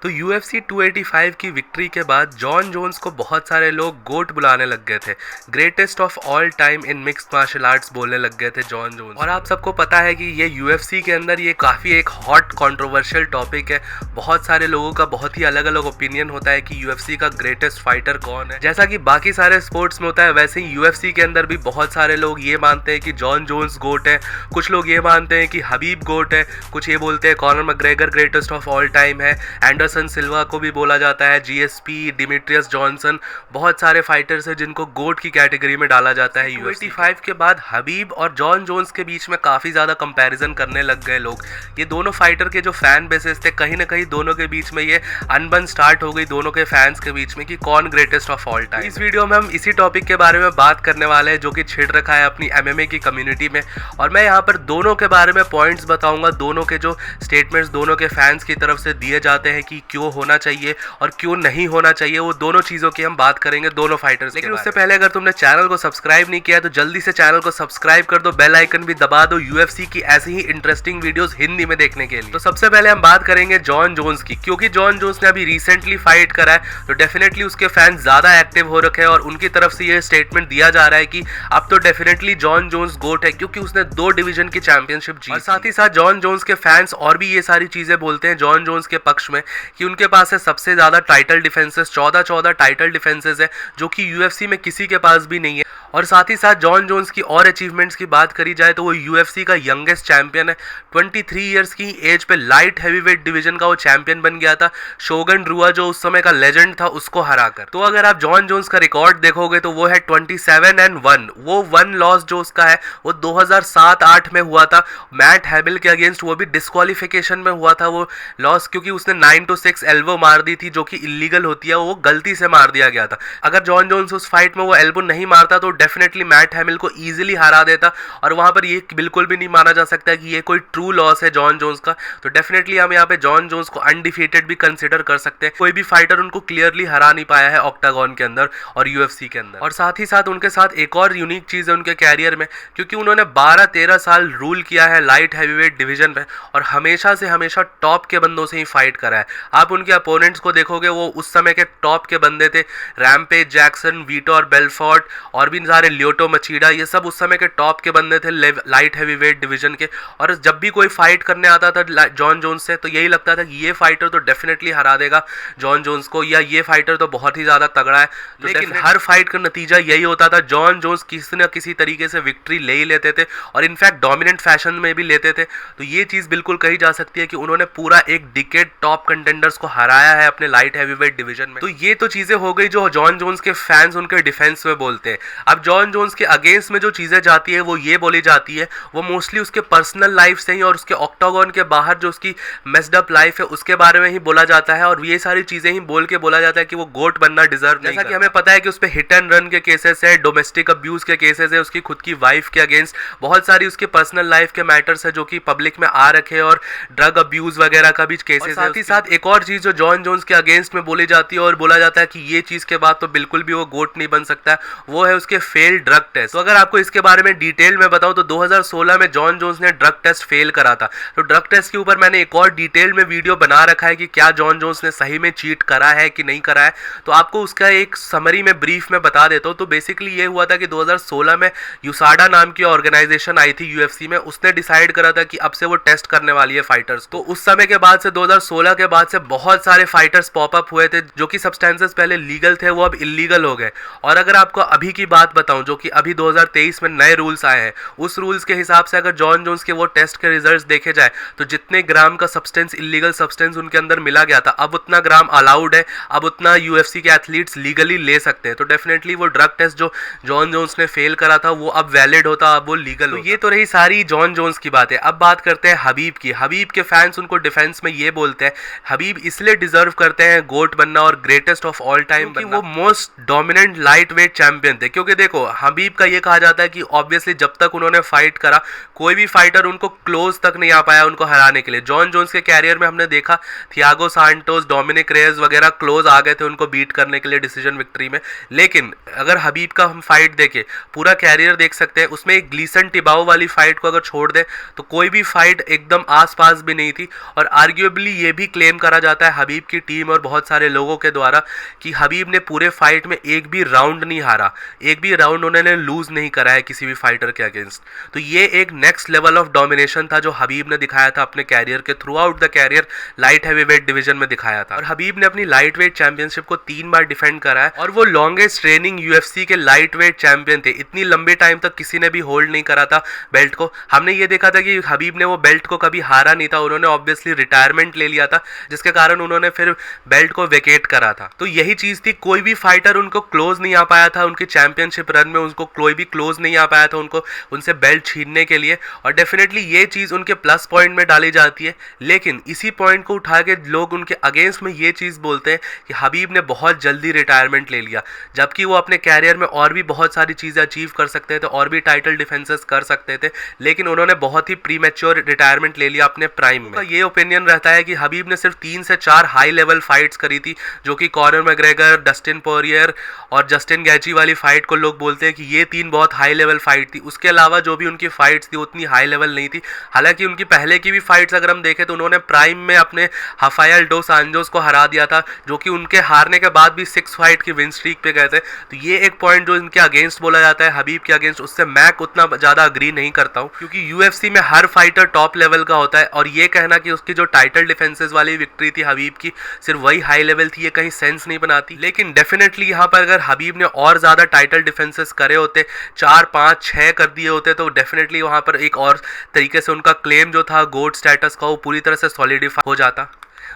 तो UFC 285 की victory के बाद जॉन जोन्स को बहुत सारे लोग गोट बुलाने लग गए थे। Greatest of all time in mixed martial arts बोलने लग गए थे जॉन जोन्स। और आप सबको पता है कि ये UFC के अंदर ये काफ़ी एक हॉट कंट्रोवर्शियल टॉपिक है। बहुत सारे लोगों का बहुत ही अलग अलग ओपिनियन होता है कि UFC का ग्रेटेस्ट फाइटर कौन है। जैसा कि बाकी सारे स्पोर्ट्स में होता है, वैसे ही UFC के अंदर भी बहुत सारे लोग ये मानते हैं कि जॉन जोन्स गोट है, कुछ लोग ये मानते हैं कि हबीब गोट है, कुछ ये बोलते हैं Conor McGregor greatest of all time है, एंडरसन सिल्वा को भी बोला जाता है, GSP, डिमिट्रियस जॉनसन, बहुत सारे फाइटर्स हैं जिनको गोट की कैटेगरी में डाला जाता है। 285 के बाद हबीब और जॉन जोन्स के बीच में काफ़ी ज़्यादा कंपैरिजन करने लग गए लोग। ये दोनों फाइटर के जो फैन बेसेस थे, कहीं ना कहीं दोनों के बीच में ये अनबन स्टार्ट हो गई दोनों के फैंस के बीच में कि कौन ग्रेटेस्ट ऑफ ऑल टाइम। इस वीडियो में हम इसी टॉपिक के बारे में बात करने वाले हैं जो कि छिड़ रखा है अपनी MMA की कम्युनिटी में, और मैं यहाँ पर दोनों के बारे में पॉइंट्स बताऊंगा, दोनों के जो स्टेटमेंट्स दोनों के फैंस की तरफ से दिए जाते हैं कि क्यों होना चाहिए और क्यों नहीं होना चाहिए, वो दोनों चीज़ों की हम बात करेंगे दोनों फाइटर्स। लेकिन उससे पहले अगर तुमने चैनल को सब्सक्राइब नहीं किया तो जल्दी से चैनल को सब्सक्राइब कर दो, बेल आइकन भी दबा दो UFC की ऐसी ही इंटरेस्टिंग वीडियोस हिंदी में देखने के लिए। तो सबसे पहले हम बात करेंगे जॉन जोन्स की, क्योंकि जॉन जोन्स ने अभी रिसेंटली फाइट करा है तो डेफिनेटली उसके फैंस ज्यादा एक्टिव हो रखे हैं और उनकी तरफ से ये स्टेटमेंट दिया जा रहा है कि अब तो डेफिनेटली जॉन जोन्स गोट है क्योंकि उसने 2 डिवीजन की चैंपियनशिप जीती। और साथ ही साथ जॉन जोन्स के फैंस और भी ये सारी चीजें बोलते हैं जॉन जोन्स के पक्ष में कि उनके पास है सबसे ज्यादा टाइटल डिफेंसेस, 14 टाइटल डिफेंसेस है जो कि UFC में किसी के पास भी नहीं है। और साथ ही साथ जॉन जोन्स की और अचीवमेंट्स की बात करी जाए तो वो UFC का यंगेस्ट चैंपियन है। 23 इयर्स की एज पे लाइट हैवीवेट डिवीजन का वो चैंपियन बन गया था, शोगन रुआ जो उस समय का लेजेंड था उसको हराकर। तो अगर आप जॉन जोन्स का रिकॉर्ड देखोगे तो वो है 27-1। वो 1 लॉस जो उसका है वो 2007-8 में हुआ था मैट हैबिल के अगेंस्ट, वो भी डिस्क्वालिफिकेशन में हुआ था वो लॉस, क्योंकि उसने 9-6 एल्बो मार दी थी जो कि इलीगल होती है, वो गलती से मार दिया गया था। अगर जॉन जोन्स उस फाइट में वो एल्बो नहीं मारता तो डेफिनेटली मैट हैमिल को इजीली हरा देता, और वहां पर ये बिल्कुल भी नहीं माना जा सकता कि ये कोई ट्रू लॉस है जॉन जोन्स का। तो डेफिनेटली हम यहाँ पे जॉन जोन्स को अनडिफीटेड भी कंसिडर कर सकते हैं। कोई भी फाइटर उनको क्लियरली हरा नहीं पाया है ऑक्टागन के अंदर और UFC के अंदर। और साथ ही साथ उनके साथ एक और यूनिक चीज है उनके कैरियर में, क्योंकि उन्होंने 12-13 साल रूल किया है लाइट हैवीवेट डिवीजन में और हमेशा से हमेशा टॉप के बंदों से ही फाइट करा है। आप उनके अपोनेंट्स को देखोगे वो उस समय के टॉप के बंदे थे, रैम्पेज जैक्सन, वीटोर बेल्फोर्ट और भी सारे लियोटो मचीडा, ये सब उस समय के टॉप के बंदे थे लाइट हैवीवेट डिवीजन के। और जब भी कोई फाइट करने आता था जॉन जोन्स से तो यही लगता था कि ये फाइटर तो डेफिनेटली हरा देगा जॉन जोन्स को, या ये फाइटर तो बहुत ही ज्यादा तगड़ा है। तो लेकिन हर फाइट का नतीजा यही होता था, जॉन जोन्स किसी न किसी तरीके से विक्ट्री ले ही लेते थे और इनफैक्ट डोमिनेंट फैशन में भी लेते थे। तो ये चीज बिल्कुल कही जा सकती है कि उन्होंने पूरा एक डिकेड टॉप कंटेंडर्स को हराया है अपने लाइट हैवीवेट डिवीजन में। तो ये तो चीजें हो गई जो जॉन जोन्स के फैंस उनके डिफेंस में बोलते हैं। अब जॉन जोन्स के अगेंस्ट में जो चीजें जाती है वो ये बोली जाती है, वो मोस्टली उसके पर्सनल लाइफ से ही और उसके ऑक्टागन के बाहर जो उसकी मेस्ड अप लाइफ है उसके बारे में ही बोला जाता है, और ये सारी चीजें ही बोल के बोला जाता है कि वो गोट बनना डिजर्व नहीं। जैसा कि हमें पता है कि उस पे हिट एंड रन के केसेस है, डोमेस्टिक अब्यूज के केसेस है, उसकी खुद की वाइफ के अगेंस्ट बहुत सारी उसके पर्सनल लाइफ के मैटर्स है जो कि पब्लिक में आ रखे हैं, और ड्रग अब्यूज वगैरह का भी केसेस है। साथ ही साथ एक और चीज जो जॉन जोन्स के अगेंस्ट में बोली जाती है और बोला जाता है कि ये चीज के बाद तो बिल्कुल भी वो गोट नहीं बन सकता, वो है उसके फेल्ड ड्रग टेस्ट। तो अगर आपको इसके बारे में डिटेल में बताऊं तो 2016 में जॉन जोन्स ने ड्रग टेस्ट फेल करा था। तो ड्रग टेस्ट के ऊपर मैंने एक और डिटेल में वीडियो बना रखा है कि क्या जॉन जोन्स ने सही में चीट करा है कि नहीं करा है, तो आपको उसका एक समरी में ब्रीफ में बता देता हूं। तो बेसिकली ये हुआ था कि 2016 में यूसाडा नाम की ऑर्गेनाइजेशन आई थी UFC में, उसने डिसाइड करा था कि अब से वो टेस्ट करने वाली है फाइटर्स। तो उस समय के बाद से 2016 के बाद से बहुत सारे फाइटर्स पॉपअप हुए थे जो कि सब्सटेंसेस पहले लीगल थे वो अब इलीगल हो गए। और अगर आपको अभी की बात बताऊं जो कि अभी 2023 में नए रूल्स आए हैं, उस रूल्स के हिसाब से अगर जॉन जोन्स के वो टेस्ट के रिजल्ट्स देखे जाए तो जितने ग्राम का सब्सटेंस इलीगल सब्सटेंस उनके अंदर मिला गया था अब उतना ग्राम अलाउड है, अब उतना UFC के एथलीट्स लीगली ले सकते हैं। तो डेफिनेटली वो ड्रग टेस्ट जो जॉन जोन्स ने फेल करा था वो अब वैलिड होता, अब वो लीगल होता। ये तो रही सारी जॉन जोन्स की बात है। अब बात करते हैं हबीब की। हबीब के फैंस उनको डिफेंस में ये बोलते हैं हबीब इसलिए डिजर्व करते हैं गोट बनना और ग्रेटेस्ट ऑफ ऑल टाइम बनना, वो most dominant light weight champion थे। क्योंकि देखो हबीब का ये कहा जाता है कि ऑब्वियसली जब तक उन्होंने फाइट करा कोई भी फाइटर उनको क्लोज तक नहीं आ पाया उनको हराने के लिए। जॉन जोन्स के कैरियर में हमने देखा थियागो सांटोस, डोमिनिक रेयस वगैरह क्लोज आ गए थे उनको बीट करने के लिए डिसीजन विक्ट्री में। लेकिन अगर हबीब का हम फाइट देखें, पूरा कैरियर देख सकते हैं, उसमें एक ग्लीसन टिबाओ वाली फाइट को अगर छोड़ दे तो कोई भी फाइट एकदम आसपास भी नहीं थी। और आर्ग्यूएबली ये भी क्लेम करा मारा जाता है हबीब की टीम और बहुत सारे लोगों के द्वारा कि हबीब ने पूरे फाइट में एक भी राउंड नहीं हारा, एक भी राउंड उन्होंने लूज नहीं करा है किसी भी फाइटर के अगेंस्ट। तो ये एक नेक्स्ट लेवल ऑफ डोमिनेशन था जो हबीब ने दिखाया था अपने कैरियर के throughout the career light heavyweight division में दिखाया था। और हबीब ने अपनी लाइट वेट चैंपियनशिप को 3 बार डिफेंड करा है और वो लॉन्गेस्ट रेनिंग यूएफसी के लाइट वेट चैंपियन थे। इतनी लंबे टाइम तक किसी ने भी होल्ड नहीं करा था बेल्ट को। हमने ये देखा था कि हबीब ने वो बेल्ट को कभी हारा नहीं था, उन्होंने ऑब्वियसली रिटायरमेंट ले लिया था जिसके कारण उन्होंने फिर बेल्ट को वेकेट करा था। तो यही चीज थी, कोई भी फाइटर उनको क्लोज नहीं आ पाया था उनकी चैंपियनशिप रन में, उनको कोई भी क्लोज नहीं आ पाया था उनको उनसे बेल्ट छीनने के लिए। और डेफिनेटली ये चीज उनके प्लस पॉइंट में डाली जाती है, लेकिन इसी पॉइंट को उठा के लोग उनके अगेंस्ट में ये चीज बोलते हैं कि हबीब ने बहुत जल्दी रिटायरमेंट ले लिया, जबकि वो अपने कैरियर में और भी बहुत सारी चीजें अचीव कर सकते थे और भी टाइटल डिफेंसेस कर सकते थे, लेकिन उन्होंने बहुत ही प्रीमेच्योर रिटायरमेंट ले लिया अपने प्राइम में। ये ओपिनियन रहता है कि हबीब ने सिर्फ 3 से 4 हाई लेवल फाइट्स करी थी, जो कि कॉनर मैग्रेगर, डस्टिन पोरियर और जस्टिन गैची वाली फाइट को लोग बोलते हैं कि ये 3 बहुत हाई लेवल फाइट थी। उसके अलावा जो भी उनकी फाइट्स थी उतनी हाई लेवल नहीं थी। हालांकि उनकी पहले की भी फाइट्स अगर हम देखें तो उन्होंने प्राइम में अपने हफायल डोस आंजोस को हरा दिया था, जो कि उनके हारने के बाद भी 6 फाइट की विन स्ट्रीक पे गए थे। तो ये एक पॉइंट जो इनके अगेंस्ट बोला जाता है हबीब के अगेंस्ट, उससे मैं उतना ज्यादा अग्री नहीं करता हूँ, क्योंकि यूएफसी में हर फाइटर टॉप लेवल का होता है और ये कहना कि उसकी जो टाइटल डिफेंसेस वाली विक्ट्री थी हबीब की सिर्फ वही हाई लेवल थी, ये कहीं सेंस नहीं बनाती। लेकिन डेफिनेटली यहाँ पर अगर हबीब ने और ज्यादा टाइटल डिफेंसेस करे होते, 4, 5, 6 कर दिए होते, तो डेफिनेटली वहां पर एक और तरीके से उनका क्लेम जो था गोट स्टेटस का वो पूरी तरह से सॉलिडिफाई हो जाता।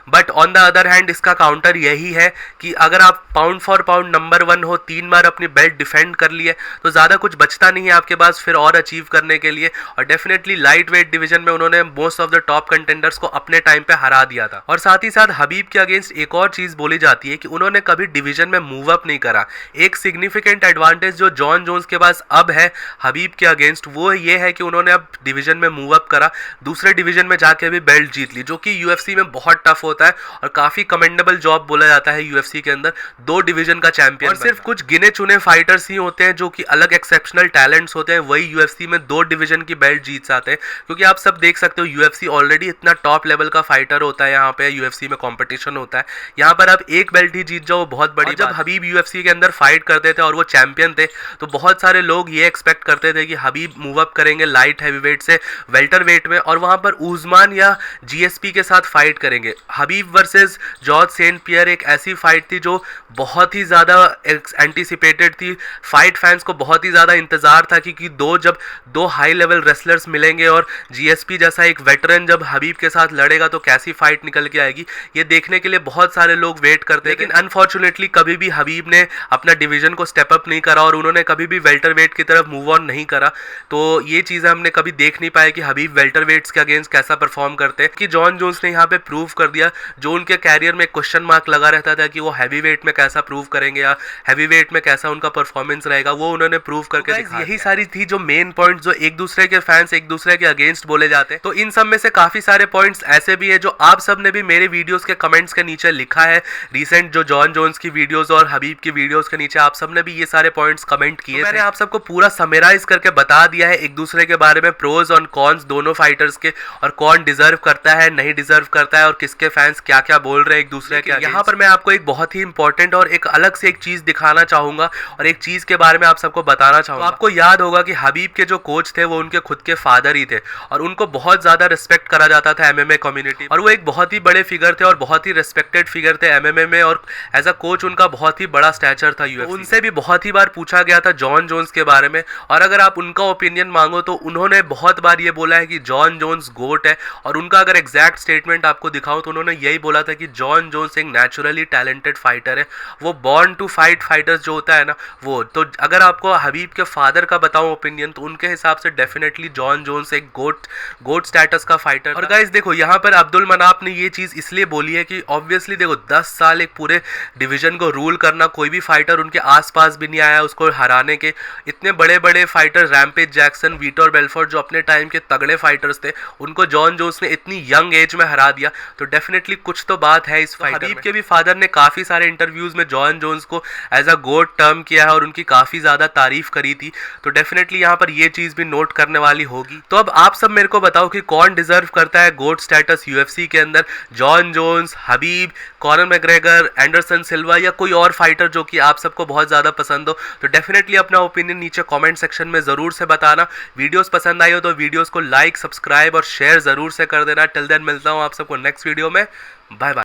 But on the other hand इसका काउंटर यही है कि अगर आप पाउंड फॉर पाउंड नंबर 1 हो, 3 बार अपनी बेल्ट डिफेंड कर लिए, तो ज़्यादा कुछ बचता नहीं है आपके पास फिर और अचीव करने के लिए। और डेफिनेटली लाइट वेट डिवीजन में उन्होंने most of the top contenders को अपने टाइम पे हरा दिया था। और साथ ही साथ हबीब के अगेंस्ट एक और चीज़ बोली जाती है कि उन्होंने कभी डिवीजन में मूव अप नहीं करा। एक सिग्निफिकेंट एडवांटेज जो जॉन जोन्स के पास अब है हबीब के अगेंस्ट, वो ये है कि उन्होंने अब डिवीजन में मूव अप करा, दूसरे डिवीजन में जाके भी बेल्ट जीत ली, जो कि यूएफसी में बहुत टफ होता है और काफी कमेंडेबल जॉब बोला जाता है यूएफसी के अंदर 2 डिवीजन का चैंपियन। और सिर्फ कुछ गिने चुने फाइटर्स ही होते हैं जो कि अलग एक्सेप्शनल टैलेंट्स होते हैं, वही यूएफसी में 2 डिवीजन की बेल्ट जीत जाते हैं। क्योंकि आप सब देख सकते हो यूएफसी ऑलरेडी इतना टॉप लेवल का फाइटर होता है, यहाँ पे यूएफसी में कंपटीशन होता है, यहाँ पर आप एक बेल्ट ही जीत जाओ बहुत बड़ी। जब हबीब यूएफसी के अंदर फाइट करते थे और वो चैंपियन थे, तो बहुत सारे लोग ये एक्सपेक्ट करते थे कि हबीब मूव अप करेंगे लाइट हैवीवेट से वेल्टर वेट में और वहां पर उस्मान या जीएसपी के साथ फाइट करेंगे। हबीब वर्सेस जॉर्ज सेंट पियर एक ऐसी फाइट थी जो बहुत ही ज़्यादा एंटिसिपेटेड थी, फाइट फैंस को बहुत ही ज़्यादा इंतजार था कि जब दो हाई लेवल रेसलर्स मिलेंगे और जीएसपी जैसा एक वेटरन जब हबीब के साथ लड़ेगा तो कैसी फाइट निकल के आएगी, ये देखने के लिए बहुत सारे लोग वेट करते। लेकिन अनफॉर्चुनेटली कभी भी हबीब ने अपना डिवीजन को स्टेप अप नहीं करा और उन्होंने कभी भी वेल्टर वेट की तरफ मूव ऑन नहीं करा। तो ये चीज़ें हमने कभी देख नहीं पाए कि हबीब वेल्टर वेट्स के अगेंस्ट कैसा परफॉर्म करते हैं। कि जॉन जोन्स ने यहाँ पे प्रूव कर दिया, जो उनके कैरियर में क्वेश्चन मार्क लगा रहता था कि वो हैवी वेट में कैसा प्रूव करेंगे या हैवी वेट में कैसा उनका परफॉर्मेंस रहेगा, वो उन्होंने प्रूव करके दिखाया। यही सारी थी जो मेन पॉइंट्स जो एक दूसरे के फैंस एक दूसरे के अगेंस्ट बोले जाते हैं। तो इन सब में से काफी सारे पॉइंट्स ऐसे भी है जो आप सब ने भी मेरे वीडियोस के कमेंट्स के नीचे लिखा है। रिसेंट जो जॉन जोन्स की वीडियोस और हबीब की वीडियोस के नीचे आप सब ने भी ये सारे पॉइंट्स कमेंट किए। मैंने आप सबको पूरा समराइज करके बता दिया है एक दूसरे के बारे में, प्रोज और कॉन्स दोनों फाइटर्स के, और कौन डिजर्व करता है नहीं डिजर्व करता है और किसके फैंस क्या क्या बोल रहे हैं एक दूसरे के। यहाँ पर मैं आपको एक बहुत ही इंपॉर्टेंट और एक अलग से एक चीज दिखाना चाहूंगा और एक चीज के बारे में आप सबको बताना चाहूंगा। तो आपको याद होगा कि हबीब के जो कोच थे वो उनके खुद के फादर ही थे और उनको बहुत ज्यादा रिस्पेक्ट करा जाता था एमएमए कम्युनिटी, और वो एक बहुत ही बड़े फिगर थे और बहुत ही रिस्पेक्टेड फिगर थे एमएमए में, और एज अ कोच उनका बहुत ही बड़ा स्टैचर था यूएफसी। उनसे भी बहुत ही बार पूछा गया था जॉन जोन्स के बारे में, और अगर आप उनका ओपिनियन मांगो तो उन्होंने बहुत बार ये बोला है कि जॉन जोन्स गोट है। और उनका अगर एग्जैक्ट स्टेटमेंट आपको दिखाऊं तो उन्होंने यही बोला था कि जॉन जोन्स एक नेचुरली टैलेंटेड फाइटर है, वो बॉर्न टू फाइट फाइटर्स जो होता है ना वो। तो अगर आपको हबीब के फादर का बताऊं ओपिनियन तो उनके हिसाब से डेफिनेटली जॉन जोन्स एक गोट स्टेटस का फाइटर। और गाइस देखो यहाँ पर अब्दुल मनाफ ने ये चीज इसलिए बोली है कि ऑब्वियसली देखो 10 साल एक पूरे डिवीजन को रूल करना, कोई भी फाइटर उनके आसपास भी नहीं आया उसको हराने के। इतने बड़े बड़े फाइटर रैम्पेज जैक्सन, विक्टर बेल्फोर्ट जो अपने टाइम के तगड़े फाइटर्स थे, उनको जॉन जोन्स ने इतनी यंग एज में हरा दिया। तो डेफिनेटली कुछ तो बात है इस फाइटर में। हबीब के भी फादर ने काफी सारे इंटरव्यूज में जॉन जोन्स को एज अ गोट टर्म किया है और उनकी काफी ज्यादा तारीफ करी थी, तो डेफिनेटली यहाँ पर ये चीज भी नोट करने वाली होगी। तो अब आप सब मेरे को बताओ कि कौन डिजर्व करता है गोट स्टेटस यूएफसी के अंदर, जॉन जोन्स, हबीब, कॉनर मैग्रेगर, एंडरसन सिल्वा या कोई और फाइटर जो कि आप सबको बहुत ज्यादा पसंद हो। तो डेफिनेटली अपना ओपिनियन नीचे कमेंट सेक्शन में जरूर से बताना। वीडियोस पसंद आई हो तो वीडियोस को लाइक, सब्सक्राइब और शेयर जरूर से कर देना। टिल देन मिलता हूँ आप सबको नेक्स्ट वीडियो में। Bye bye.